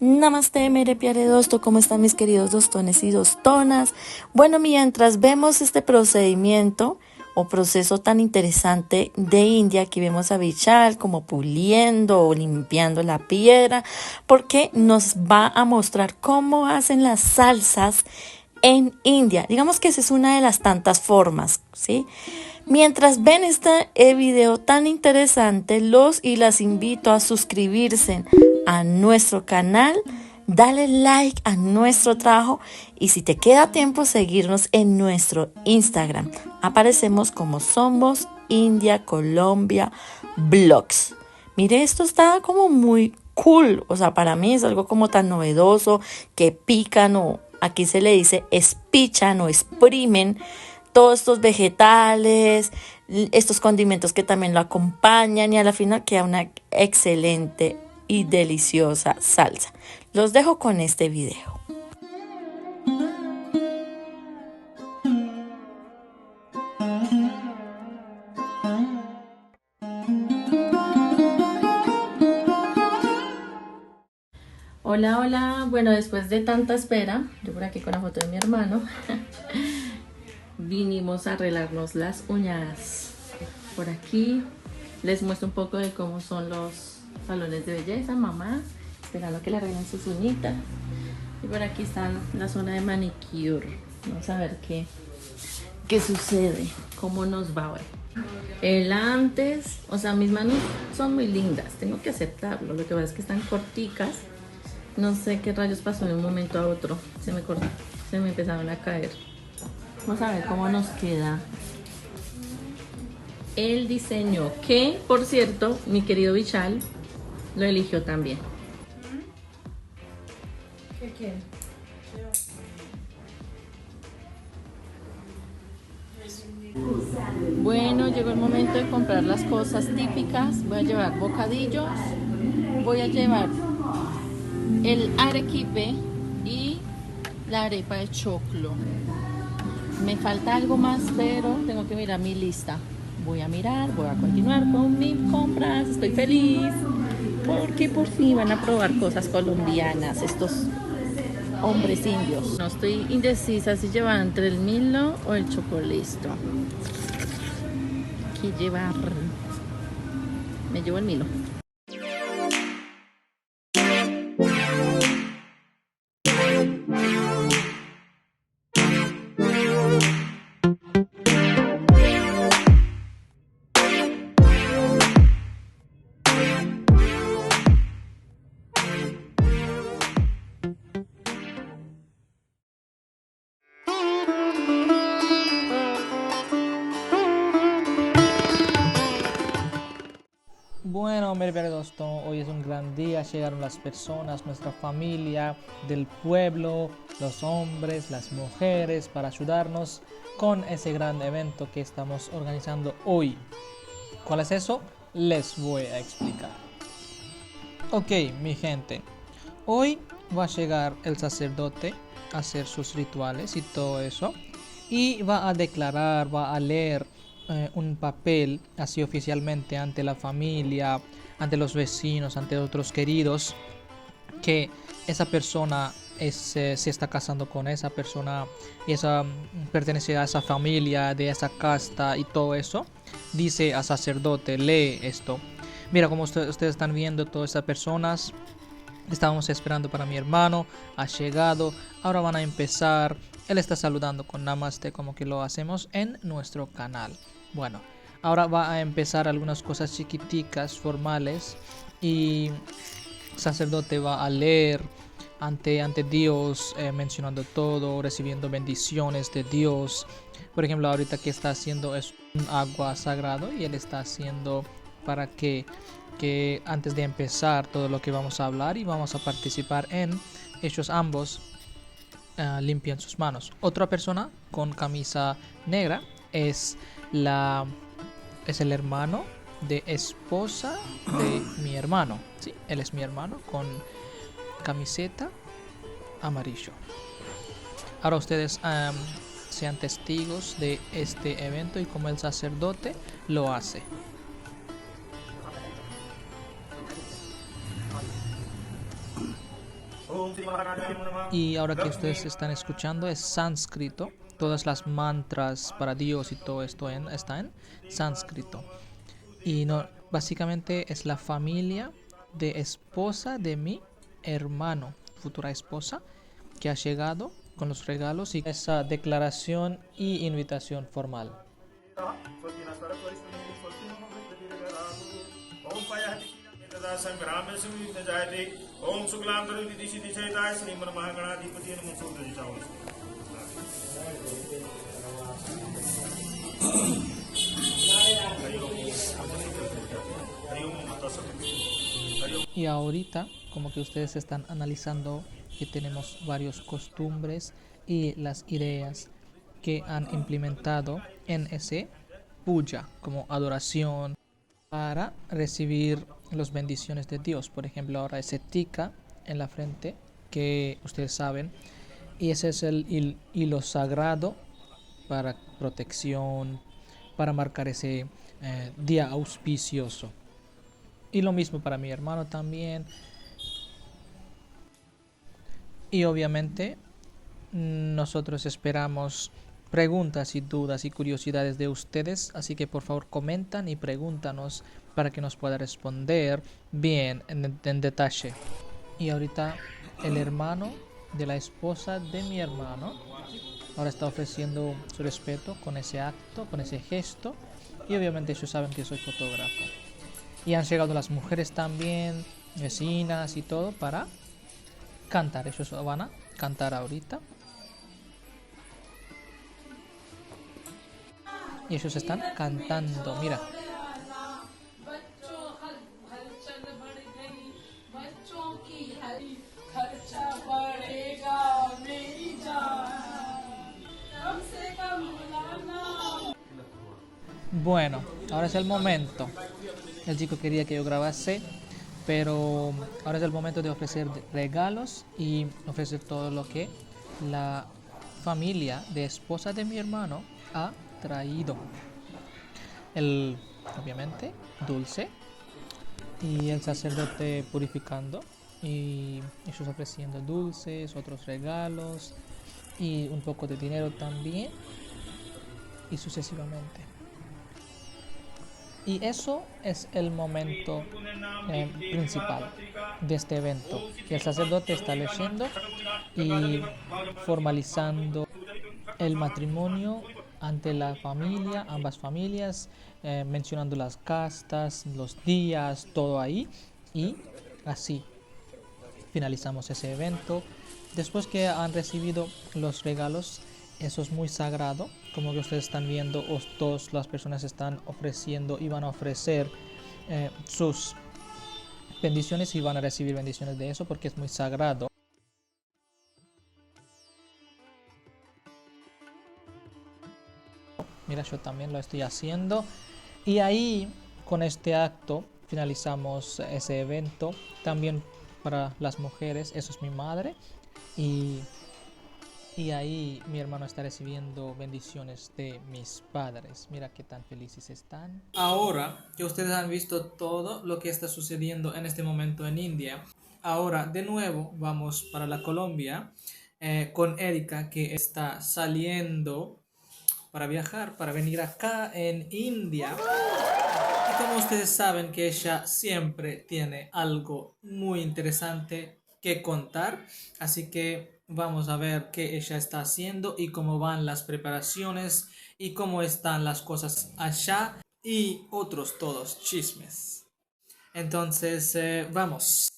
Namaste, mere pyare dosto, ¿cómo están mis queridos dostones y dostonas? Bueno, mientras vemos este procedimiento o proceso tan interesante de India, aquí vemos a Vishal como puliendo o limpiando la piedra, porque nos va a mostrar cómo hacen las salsas en India. Digamos que esa es una de las tantas formas, ¿sí? Mientras ven este video tan interesante, los y las invito a suscribirse a nuestro canal, dale like a nuestro trabajo y si te queda tiempo seguirnos en nuestro Instagram. Aparecemos como Somos India Colombia Vlogs. Mire, esto está como muy cool, o sea, para mí es algo como tan novedoso que pican o aquí se le dice espichan o exprimen todos estos vegetales, estos condimentos que también lo acompañan y a la final queda una excelente y deliciosa salsa. Los dejo con este video. Hola, hola. Bueno, después de tanta espera, yo por aquí con la foto de mi hermano, vinimos a arreglarnos las uñas. Por aquí les muestro un poco de cómo son los salones de belleza, mamá, esperando que le arreglen sus uñitas. Y por aquí está la zona de manicure. Vamos a ver qué sucede, cómo nos va hoy. El antes, o sea, mis manos son muy lindas, tengo que aceptarlo. Lo que pasa es que están corticas. No sé qué rayos pasó de un momento a otro. Se me empezaron a caer. Vamos a ver cómo nos queda el diseño. Que, por cierto, mi querido Vishal lo eligió también. ¿Qué quiere? Bueno, llegó el momento de comprar las cosas típicas. Voy a llevar bocadillos. Voy a llevar el arequipe y la arepa de choclo. Me falta algo más, pero tengo que mirar mi lista. Voy a mirar, voy a continuar con mis compras. Estoy feliz porque por fin van a probar cosas colombianas estos hombres indios. No estoy indecisa si llevar entre el Milo o el Chocolisto. ¿Qué llevar? Me llevo el Milo. Bueno, Merverdosto, hoy es un gran día, llegaron las personas, nuestra familia del pueblo, los hombres, las mujeres, para ayudarnos con ese gran evento que estamos organizando hoy. ¿Cuál es eso? Les voy a explicar. Ok, mi gente, hoy va a llegar el sacerdote a hacer sus rituales y todo eso, y va a declarar, va a leer un papel así oficialmente ante la familia, ante los vecinos, ante otros queridos, que esa persona se está casando con esa persona y esa pertenece a esa familia, de esa casta y todo eso. Dice al sacerdote, lee esto. Mira, como ustedes están viendo, todas estas personas estábamos esperando para mi hermano, ha llegado, ahora van a empezar. Él está saludando con Namaste, como que lo hacemos en nuestro canal. Bueno, ahora va a empezar algunas cosas chiquiticas, formales, y el sacerdote va a leer ante Dios, mencionando todo, recibiendo bendiciones de Dios. Por ejemplo, ahorita que está haciendo es un agua sagrado y él está haciendo para que antes de empezar todo lo que vamos a hablar y vamos a participar en ellos ambos limpian sus manos. Otra persona con camisa negra es el hermano de esposa de mi hermano. Sí, él es mi hermano con camiseta amarillo. Ahora ustedes sean testigos de este evento y cómo el sacerdote lo hace. Y ahora que ustedes están escuchando es sánscrito. Todas las mantras para Dios y todo esto está en sánscrito. Y no, básicamente es la familia de esposa de mi hermano, futura esposa, que ha llegado con los regalos y esa declaración y invitación formal. Y ahorita, como que ustedes están analizando que tenemos varias costumbres y las ideas que han implementado en ese puja, como adoración, para recibir las bendiciones de Dios. Por ejemplo, ahora ese tika en la frente, que ustedes saben, y ese es el hilo sagrado para protección, para marcar ese día auspicioso. Y lo mismo para mi hermano también. Y obviamente nosotros esperamos preguntas y dudas y curiosidades de ustedes, así que por favor comentan y pregúntanos para que nos pueda responder bien en detalle. Y ahorita el hermano de la esposa de mi hermano ahora está ofreciendo su respeto con ese acto, con ese gesto, y obviamente ellos saben que soy fotógrafo. Y han llegado las mujeres también, vecinas y todo, para cantar. Ellos van a cantar ahorita. Y ellos están cantando, mira. Bueno, ahora es el momento. El chico quería que yo grabase, pero ahora es el momento de ofrecer regalos y ofrecer todo lo que la familia de esposa de mi hermano ha traído. Obviamente, dulce, y el sacerdote purificando, y ellos ofreciendo dulces, otros regalos y un poco de dinero también, y sucesivamente. Y eso es el momento principal de este evento, que el sacerdote está leyendo y formalizando el matrimonio ante la familia, ambas familias, mencionando las castas, los días, todo ahí, y así finalizamos ese evento. Después que han recibido los regalos, eso es muy sagrado, como que ustedes están viendo, todas las personas están ofreciendo y van a ofrecer sus bendiciones y van a recibir bendiciones de eso porque es muy sagrado. Mira, yo también lo estoy haciendo. Y ahí, con este acto, finalizamos ese evento. También para las mujeres, eso es mi madre. Y ahí mi hermano está recibiendo bendiciones de mis padres. Mira qué tan felices están. Ahora que ustedes han visto todo lo que está sucediendo en este momento en India, ahora de nuevo vamos para la Colombia con Erika, que está saliendo para viajar, para venir acá en India. Y como ustedes saben que ella siempre tiene algo muy interesante que contar, así que vamos a ver qué ella está haciendo y cómo van las preparaciones y cómo están las cosas allá y otros todos chismes. Entonces, vamos.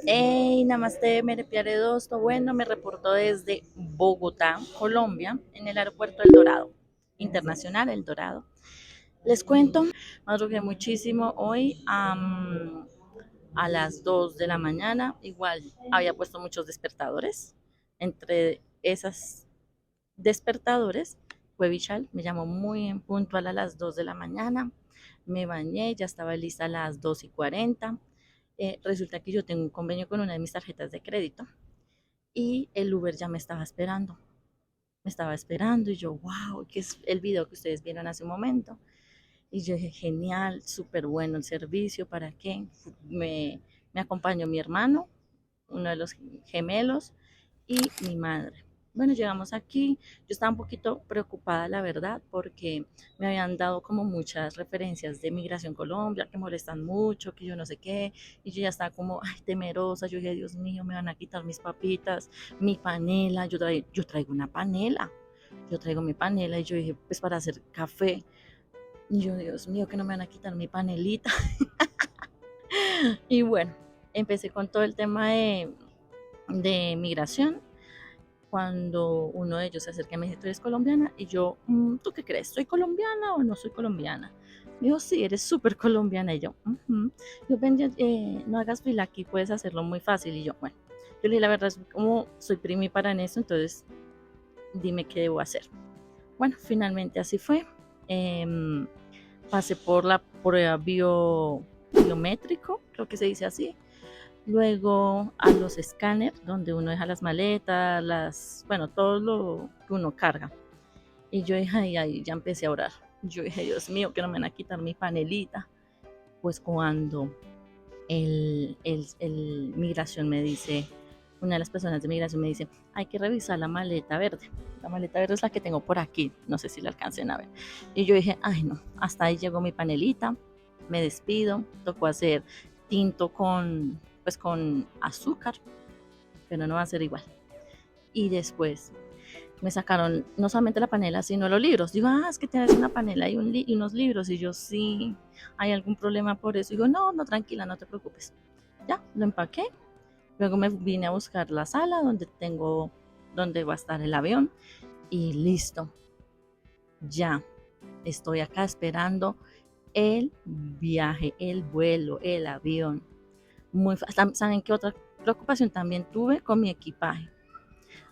Hey, namaste, mere piare dosto. Bueno, me reporto desde Bogotá, Colombia, en el aeropuerto El Dorado, internacional El Dorado. Les cuento, madrugué muchísimo hoy a las 2 de la mañana. Igual había puesto muchos despertadores. Entre esas despertadores fue Bichal, me llamó muy en puntual a las 2 de la mañana. Me bañé, ya estaba lista a las 2:40. Resulta que yo tengo un convenio con una de mis tarjetas de crédito y el Uber ya me estaba esperando. Me estaba esperando y yo, wow, que es el video que ustedes vieron hace un momento. Y yo dije, genial, súper bueno el servicio, ¿para qué? Me acompañó mi hermano, uno de los gemelos, y mi madre. Bueno, llegamos aquí, yo estaba un poquito preocupada, la verdad, porque me habían dado como muchas referencias de Migración Colombia, que molestan mucho, que yo no sé qué, y yo ya estaba como, ay, temerosa, yo dije, Dios mío, me van a quitar mis papitas, mi panela, yo traigo una panela, yo traigo mi panela, y yo dije, pues para hacer café, y yo, Dios mío, que no me van a quitar mi panelita. Y bueno, empecé con todo el tema de migración. Cuando uno de ellos se acerca y me dice, ¿tú eres colombiana? Y yo, ¿tú qué crees? ¿Soy colombiana o no soy colombiana? Me dijo, sí, eres súper colombiana. Y yo, yo, ven, no hagas fila aquí, puedes hacerlo muy fácil. Y yo, bueno, yo le dije, la verdad es como soy primípara en eso, entonces dime qué debo hacer. Bueno, finalmente así fue. Em, Pasé por la prueba biométrico, creo que se dice así. Luego a los escáneres, donde uno deja las maletas, bueno, todo lo que uno carga. Y yo dije, ahí ya empecé a orar. Yo dije, Dios mío, que no me van a quitar mi panelita. Pues cuando el migración me dice, una de las personas de migración me dice, hay que revisar la maleta verde. La maleta verde es la que tengo por aquí, no sé si la alcancen a ver. Y yo dije, ay no, hasta ahí llegó mi panelita, me despido, tocó hacer tinto pues con azúcar, pero no va a ser igual. Y después me sacaron no solamente la panela, sino los libros. Digo, es que tienes una panela y unos libros. Y yo, sí, ¿hay algún problema por eso? Digo, no, no, tranquila, no te preocupes. Ya, lo empaqué. Luego me vine a buscar la sala donde va a estar el avión. Y listo. Ya, estoy acá esperando el viaje, el vuelo, el avión. ¿Saben qué otra preocupación también tuve con mi equipaje?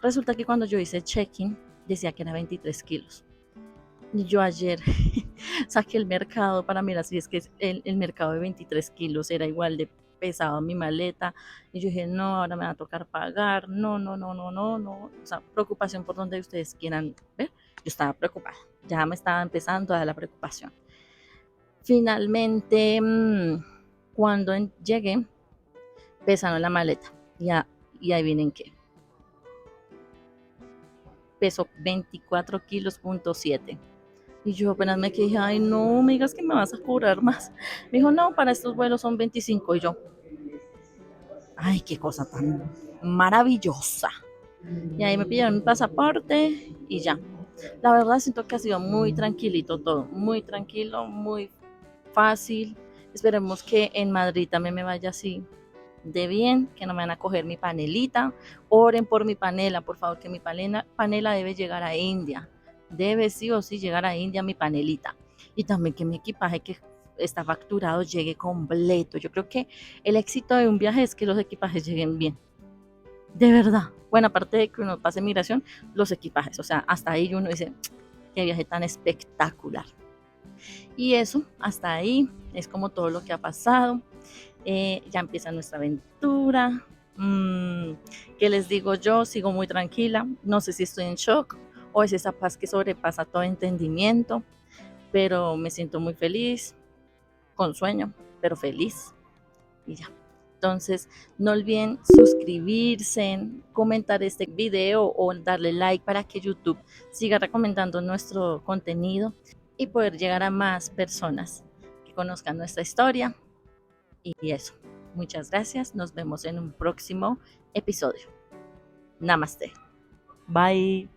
Resulta que cuando yo hice check-in decía que era 23 kilos. Y yo ayer saqué el mercado para mirar si es que el mercado de 23 kilos era igual de pesado a mi maleta. Y yo dije, no, ahora me va a tocar pagar. No, no, no, no, no, no. O sea, preocupación por donde ustedes quieran ver. Yo estaba preocupada. Ya me estaba empezando a dar la preocupación. Finalmente, cuando llegué, pesaron la maleta. Y ahí vienen qué. Peso 24 kilos, 7. Y yo apenas me quedé, ay, no me digas que me vas a cobrar más. Me dijo, no, para estos vuelos son 25. Y yo, ay, qué cosa tan maravillosa. Y ahí me pidieron mi pasaporte y ya. La verdad siento que ha sido muy tranquilito todo, muy tranquilo, muy fácil. Esperemos que en Madrid también me vaya así de bien, que no me van a coger mi panelita. Oren por mi panela, por favor, que mi panela debe llegar a India. Debe sí o sí llegar a India mi panelita. Y también que mi equipaje que está facturado llegue completo. Yo creo que el éxito de un viaje es que los equipajes lleguen bien. De verdad. Bueno, aparte de que uno pase migración, los equipajes. O sea, hasta ahí uno dice, qué viaje tan espectacular. Y eso, hasta ahí, es como todo lo que ha pasado. Ya empieza nuestra aventura. ¿Qué les digo yo? Sigo muy tranquila. No sé si estoy en shock o es esa paz que sobrepasa todo entendimiento, pero me siento muy feliz, con sueño, pero feliz. Y ya. Entonces, no olviden suscribirse, comentar este video o darle like para que YouTube siga recomendando nuestro contenido y poder llegar a más personas que conozcan nuestra historia. Y eso. Muchas gracias. Nos vemos en un próximo episodio. Namaste. Bye.